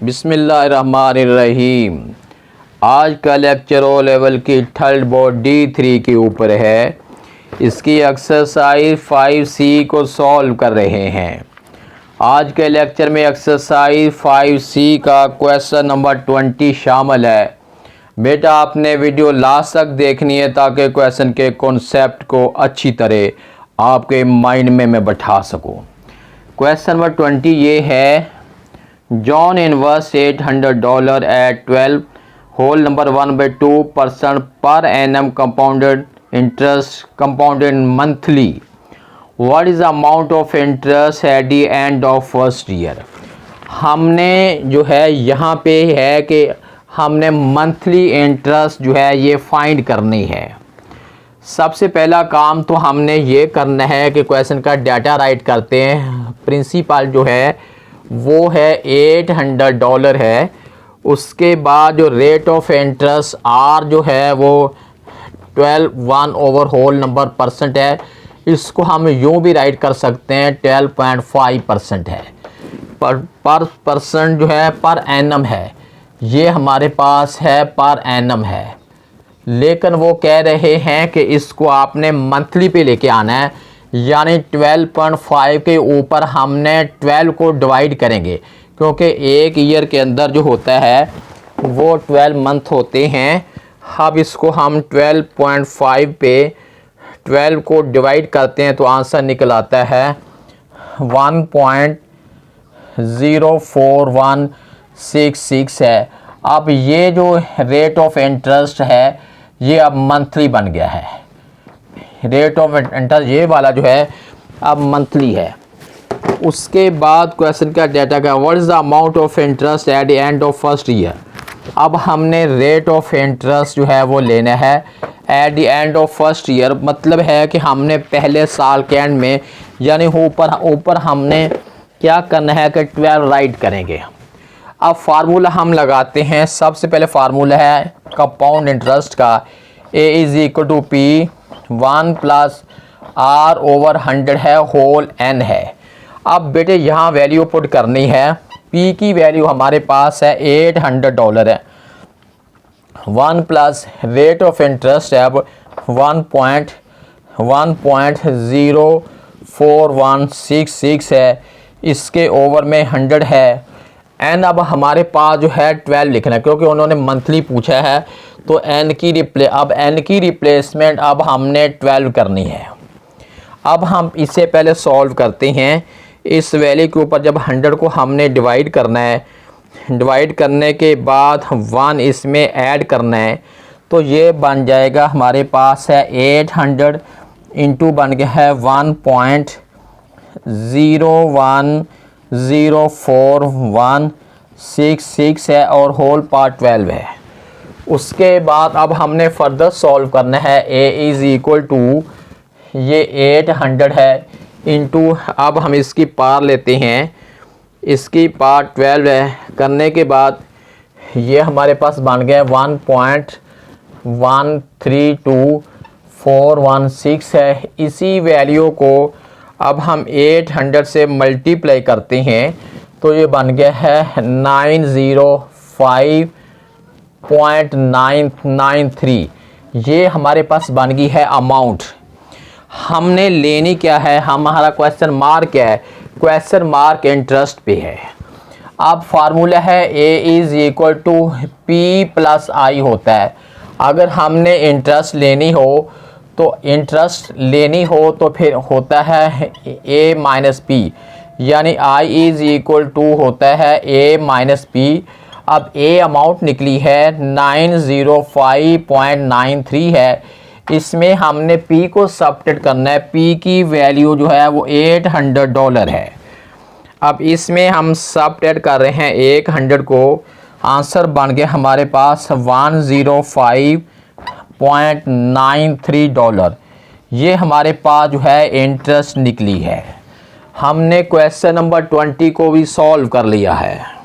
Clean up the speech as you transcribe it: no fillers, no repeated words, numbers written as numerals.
बिस्मिल्लाहिर्रहमानिर्रहीम। आज का लेक्चर ओ लेवल की थर्ड बोर्ड D3 के ऊपर है। इसकी एक्सरसाइज 5C को सॉल्व कर रहे हैं। आज के लेक्चर में एक्सरसाइज 5C का क्वेश्चन नंबर 20 शामिल है। बेटा आपने वीडियो लास्ट तक देखनी है ताकि क्वेश्चन के कॉन्सेप्ट को अच्छी तरह आपके माइंड में मैं बैठा सकूं। क्वेश्चन नंबर 20 ये है, John invest $800 at 12 whole number 1/2% per annum compounded interest compounded monthly. What is the amount of interest at the end of first year? हमने जो है यहाँ पे है कि हमने मंथली इंटरेस्ट जो है ये फाइंड करनी है। सबसे पहला काम तो हमने ये करना है कि क्वेश्चन का डाटा राइट करते हैं। प्रिंसिपल जो है वो है $800 है। उसके बाद जो रेट ऑफ इंटरेस्ट R जो है वो 12 ओवर होल नंबर परसेंट है। इसको हम यूँ भी राइट कर सकते हैं 12.5% है। पर परसेंट जो है पर एनम है, ये हमारे पास है पर एनम है। लेकिन वो कह रहे हैं कि इसको आपने मंथली पे लेके आना है, यानी 12.5 के ऊपर हमने 12 को डिवाइड करेंगे, क्योंकि एक ईयर के अंदर जो होता है वो 12 मंथ होते हैं। अब इसको हम 12.5 पे 12 को डिवाइड करते हैं तो आंसर निकल आता है 1.04166 है। अब ये जो रेट ऑफ इंटरेस्ट है ये अब मंथली बन गया है। रेट ऑफ इंटरेस्ट ये वाला जो है अब मंथली है। उसके बाद क्वेश्चन का डाटा का what is the amount of interest at the end of first year. अब हमने रेट ऑफ इंटरेस्ट जो है वो लेना है at the end of first year. मतलब है कि हमने पहले साल के एंड में, यानी ऊपर हमने क्या करना है कि 12 राइट करेंगे। अब फार्मूला हम लगाते हैं। सबसे पहले फार्मूला है कंपाउंड इंटरेस्ट का, A = P 1 + R/100 है, होल n है। अब बेटे यहाँ वैल्यू पुट करनी है। P की वैल्यू हमारे पास है $800 है। 1 प्लस रेट ऑफ इंटरेस्ट है अब 1.04166 है। इसके ओवर में 100 है। एन अब हमारे पास जो है 12 लिखना है, क्योंकि उन्होंने मंथली पूछा है। तो एन की रिप्लेसमेंट अब हमने 12 करनी है। अब हम इसे पहले सॉल्व करते हैं। इस वैल्यू के ऊपर जब 100 को हमने डिवाइड करना है, डिवाइड करने के बाद 1 इसमें ऐड करना है, तो ये बन जाएगा हमारे पास है 800 इंटू बन गया है 1.0104166 है और होल पार्ट 12 है। उसके बाद अब हमने फर्दर सॉल्व करना है। A = ये 800 है इंटू, अब हम इसकी पार लेते हैं, इसकी पार 12 है। करने के बाद ये हमारे पास बन गया 1.132416 है। इसी वैल्यू को अब हम 800 से मल्टीप्लाई करते हैं तो ये बन गया है 905.993। ये हमारे पास बन गई है अमाउंट। हमने लेनी क्या है, हमारा क्वेश्चन मार्क क्या है, क्वेश्चन मार्क इंटरेस्ट पे है। अब फार्मूला है A = P + I होता है। अगर हमने इंटरेस्ट लेनी हो तो फिर होता है A - P, यानी I = होता है A - P। अब A अमाउंट निकली है 905.93 है। इसमें हमने P को सब्ट्रैक्ट करना है। P की वैल्यू जो है वो $800 है। अब इसमें हम सब्ट्रैक्ट कर रहे हैं 100 को। आंसर बन गया हमारे पास $105.93। ये हमारे पास जो है इंटरेस्ट निकली है। हमने क्वेश्चन नंबर 20 को भी सॉल्व कर लिया है।